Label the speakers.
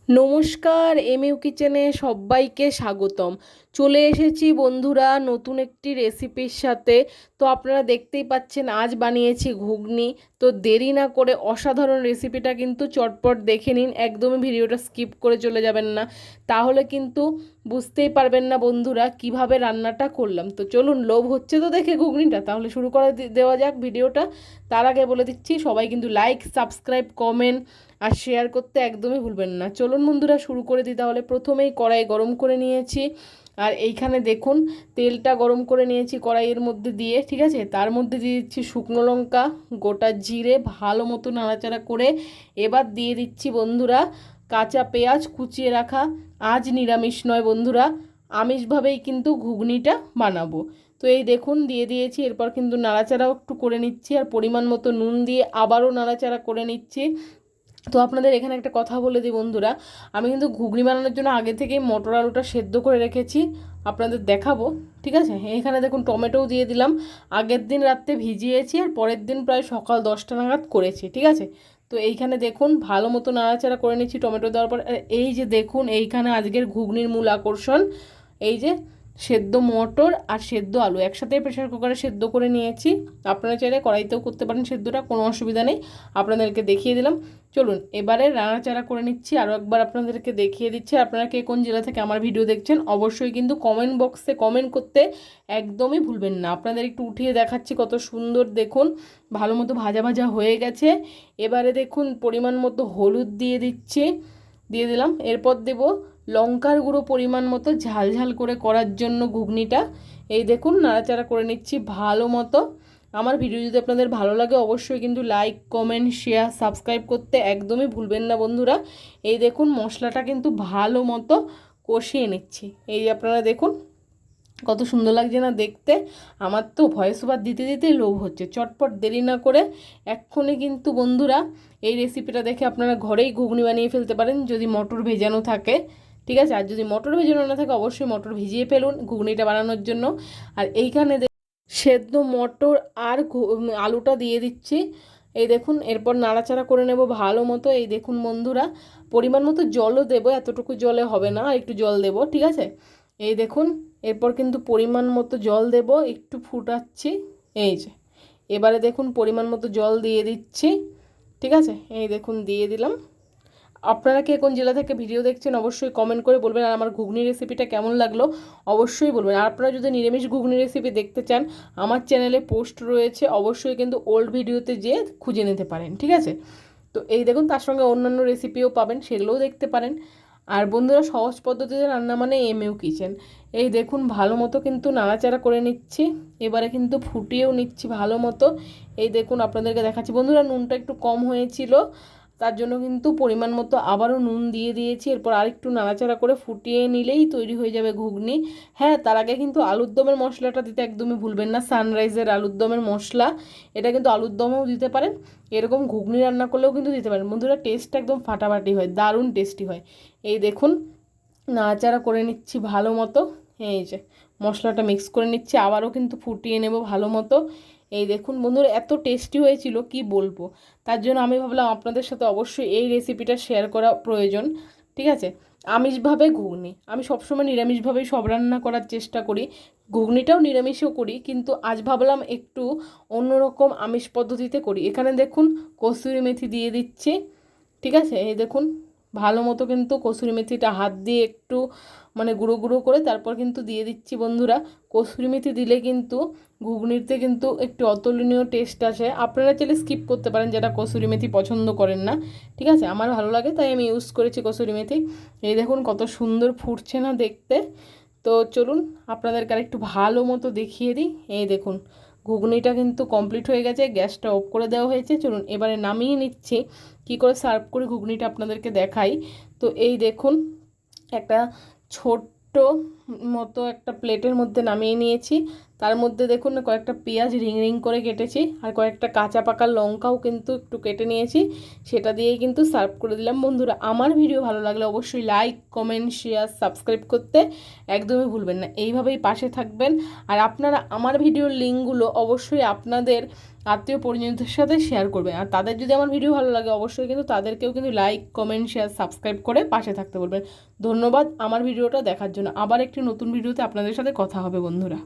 Speaker 1: নমস্কার, এমইউ কিচেনে সবাইকে স্বাগতম। চলে এসেছি বন্ধুরা নতুন একটি রেসিপির সাথে। তো আপনারা দেখতেই পাচ্ছেন আজ বানিয়েছি ঘুগনি। তো দেরি না করে অসাধারণ রেসিপিটা কিন্তু চটপট দেখে নিন, একদমই ভিডিওটা স্কিপ করে চলে যাবেন না, তাহলে কিন্তু বুঝতেই পারবেন না বন্ধুরা কিভাবে রান্নাটা করলাম। তো চলুন, লোভ হচ্ছে তো দেখে ঘুগনিটা, তাহলে শুরু করে দেওয়া যাক ভিডিওটা। তার আগে বলে দিচ্ছি সবাই কিন্তু লাইক, সাবস্ক্রাইব, কমেন্ট আর শেয়ার করতে একদমই ভুলবেন না। চলুন বন্ধুরা শুরু করে দিই তাহলে। প্রথমেই কড়াই গরম করে নিয়েছি, আর এইখানে দেখুন তেলটা গরম করে নিয়েছি কড়াইয়ের মধ্যে দিয়ে, ঠিক আছে। তার মধ্যে দিয়ে দিচ্ছি শুকনো লঙ্কা, গোটা জিরে, ভালো মতো নাড়াচাড়া করে এবার দিয়ে দিচ্ছি বন্ধুরা কাঁচা পেঁয়াজ কুচিয়ে রাখা। আজ নিরামিষ নয় বন্ধুরা, আমিষভাবেই কিন্তু ঘুগনিটা বানাবো। তো এই দেখুন দিয়ে দিয়েছি, এরপর কিন্তু নাড়াচাড়াও একটু করে নিচ্ছি, আর পরিমাণ মতো নুন দিয়ে আবারও নাড়াচাড়া করে নিচ্ছি। তো আপনাদের এখানে একটা কথা বলে দিই বন্ধুরা, আমি কিন্তু ঘুগনি বানানোর জন্য আগে থেকেই মটর আলুটা সেদ্ধ করে রেখেছি, আপনাদের দেখাবো, ঠিক আছে। এখানে দেখুন টমেটোও দিয়ে দিলাম, আগের দিন রাত্রে ভিজিয়েছি আর পরের দিন প্রায় সকাল 10টা নাগাদ করেছি, ঠিক আছে। তো এইখানে দেখুন ভালো মতো নাড়াচাড়া করে নিচ্ছি টমেটো দেওয়ার পর। এই যে দেখুন এইখানে আজকের ঘুগনির মূল আকর্ষণ, এই যে সেদ্ধ মটর আর সেদ্ধ আলু একসাথে প্রেশার কুকারে সেদ্ধ করে নিয়েছি। আপনারা চাইলে কড়াইতেও করতে পারেন সেদ্ধটা, কোনো অসুবিধা নেই, আপনাদেরকে দেখিয়ে দিলাম। চলুন এবারে নাড়াচাড়া করে নিচ্ছি, আরও একবার আপনাদেরকে দেখিয়ে দিচ্ছি। আপনারা কে কোন জেলা থেকে আমার ভিডিও দেখছেন অবশ্যই কিন্তু কমেন্ট বক্সে কমেন্ট করতে একদমই ভুলবেন না। আপনাদের একটু উঠিয়ে দেখাচ্ছি কত সুন্দর, দেখুন ভালো মতো ভাজা ভাজা হয়ে গেছে। এবারে দেখুন পরিমাণ মতো হলুদ দিয়ে দিচ্ছি, দিয়ে দিলাম। এরপর দেব লঙ্কার গুঁড়ো পরিমাণ মতো, ঝাল ঝাল করে করার জন্য ঘুগনিটা। এই দেখুন নাড়াচাড়া করে নিচ্ছি ভালো মতো। আমার ভিডিও যদি আপনাদের ভালো লাগে অবশ্যই কিন্তু লাইক, কমেন্ট, শেয়ার, সাবস্ক্রাইব করতে একদমই ভুলবেন না বন্ধুরা। এই দেখুন মশলাটা কিন্তু ভালো মতো কষিয়ে নিচ্ছি, এই আপনারা দেখুন কত সুন্দর লাগছে না দেখতে। আমার তো ভয়েস ওভার দিতে দিতেই লোভ হচ্ছে। চটপট দেরি না করে এক্ষুনি কিন্তু বন্ধুরা এই রেসিপিটা দেখে আপনারা ঘরেই ঘুগনি বানিয়ে ফেলতে পারেন যদি মটর ভেজানো থাকে, ঠিক আছে। আর যদি মটর ভেজানো না থাকে অবশ্যই মটর ভিজিয়ে ফেলুন ঘুগনিটা বানানোর জন্য। আর এইখানে সেদ্ধ মটর আর আলুটা দিয়ে দিচ্ছি, এই দেখুন। এরপর নাড়াচাড়া করে নেব ভালো মতো। এই দেখুন বন্ধুরা পরিমাণ মতো জলও দেবো, এতটুকু জলে হবে না, একটু জল দেবো, ঠিক আছে। এই দেখুন এরপর কিন্তু পরিমাণ মতো জল দেব, একটু ফুটাচ্ছি, এই যে। এবারে দেখুন পরিমাণ মতো জল দিয়ে দিচ্ছি, ঠিক আছে। এই দেখুন দিয়ে দিলাম। আপনারা কে কোন জেলা থেকে ভিডিও দেখছেন অবশ্যই কমেন্ট করে বলবেন, আর আমার ঘুগনি রেসিপিটা কেমন লাগলো অবশ্যই বলবেন। আর আপনারা যদি নিরামিষ ঘুগনি রেসিপি দেখতে চান আমার চ্যানেলে পোস্ট রয়েছে, অবশ্যই কিন্তু ওল্ড ভিডিওতে যেয়ে খুঁজে নিতে পারেন, ঠিক আছে। তো এই দেখুন তার সঙ্গে অন্যান্য রেসিপিও পাবেন, সেগুলোও দেখতে পারেন। আর বন্ধুরা সহজ পদ্ধতিতে রান্না মানে এমইউ কিচেন। এই দেখুন ভালো মতো কিন্তু নাড়াচাড়া করে নিচ্ছি, এবারে কিন্তু ফুটিয়েও নিচ্ছি ভালো মতো। এই দেখুন আপনাদেরকে দেখাচ্ছি বন্ধুরা নুনটা একটু কম হয়েছিল, তার জন্য কিন্তু পরিমাণ মতো আবারও নুন দিয়ে দিয়েছি। এরপর আরেকটু নাড়াচাড়া করে ফুটিয়ে নিলেই তৈরি হয়ে যাবে ঘুগনি। হ্যাঁ, তার আগে কিন্তু আলুর দমের মশলাটা দিতে একদমই ভুলবেন না, সানরাইজের আলুর দমের মশলা, এটা কিন্তু আলুর দমেও দিতে পারেন, এরকম ঘুগনি রান্না করলেও কিন্তু দিতে পারেন বন্ধুরা। টেস্টটা একদম ফাটাফাটি হয়, দারুণ টেস্টি হয়। এই দেখুন নাড়াচাড়া করে নিচ্ছি ভালো মতো, এই যে মশলাটা মিক্স করে নিচ্ছি, আবারও কিন্তু ফুটিয়ে নেব ভালো মতো। এই দেখুন বন্ধুরা এত টেস্টি হয়েছিল কি বলবো, তার জন্য আমি ভাবলাম আপনাদের সাথে অবশ্যই এই রেসিপিটা শেয়ার করা প্রয়োজন, ঠিক আছে। আমিষভাবে ঘুগনি, আমি সবসময় নিরামিষভাবেই সব রান্না করার চেষ্টা করি, ঘুগনিটাও নিরামিষও করি, কিন্তু আজ ভাবলাম একটু অন্যরকম আমিষ পদ্ধতিতে করি। এখানে দেখুন কসুরি মেথি দিয়ে দিচ্ছি, ঠিক আছে। এই দেখুন ভালো মতো কিন্তু কসুরি মেথিটা হাত দিয়ে একটু মানে গুঁড়ো গুঁড়ো করে তারপর কিন্তু দিয়ে দিচ্ছি বন্ধুরা। কসুরি মেথি দিলে কিন্তু ঘুগনিতে কিন্তু একটু অতুলনীয় টেস্ট আসে। আপনারা চাইলে স্কিপ করতে পারেন যারা কসুরি মেথি পছন্দ করেন না, ঠিক আছে। আমার ভালো লাগে তাই আমি ইউজ করেছি কসুরি মেথি। এই দেখুন কত সুন্দর ফুটছে না দেখতে। তো চলুন আপনাদেরকে আর একটু ভালো মতো দেখিয়ে দিই। এই দেখুন ঘুগনিটা কিন্তু কমপ্লিট হয়ে গেছে, গ্যাসটা অফ করে দেওয়া হয়েছে। চলুন এবারে নামিয়ে নিচ্ছি, কি করে সার্ভ করে ঘুগনিটা আপনাদেরকে দেখাই। তো এই দেখুন একটা ছোট্ট মতো একটা প্লেটের মধ্যে নামিয়ে নিয়েছি, তার মধ্যে দেখুন না কয়েকটা পেঁয়াজ রিং রিং করে কেটেছি, আর কয়েকটা কাঁচা পাকা লঙ্কাও কিন্তু একটু কেটে নিয়েছি, সেটা দিয়েই কিন্তু সার্ভ করে দিলাম। বন্ধুরা আমার ভিডিও ভালো লাগলে অবশ্যই লাইক কমেন্ট শেয়ার সাবস্ক্রাইব করতে একদমই ভুলবেন না, এইভাবেই পাশে থাকবেন। আর আপনারা আমার ভিডিওর লিঙ্কগুলো অবশ্যই আপনাদের আত্মীয় পরিজনদের সাথে শেয়ার করবেন, আর তাদের যদি আমার ভিডিও ভালো লাগে অবশ্যই কিন্তু তাদেরকেও কিন্তু লাইক কমেন্ট শেয়ার সাবস্ক্রাইব করে পাশে থাকতে বলবেন। ধন্যবাদ আমার ভিডিওটা দেখার জন্য। আবার একটি নতুন ভিডিওতে আপনাদের সাথে কথা হবে বন্ধুরা।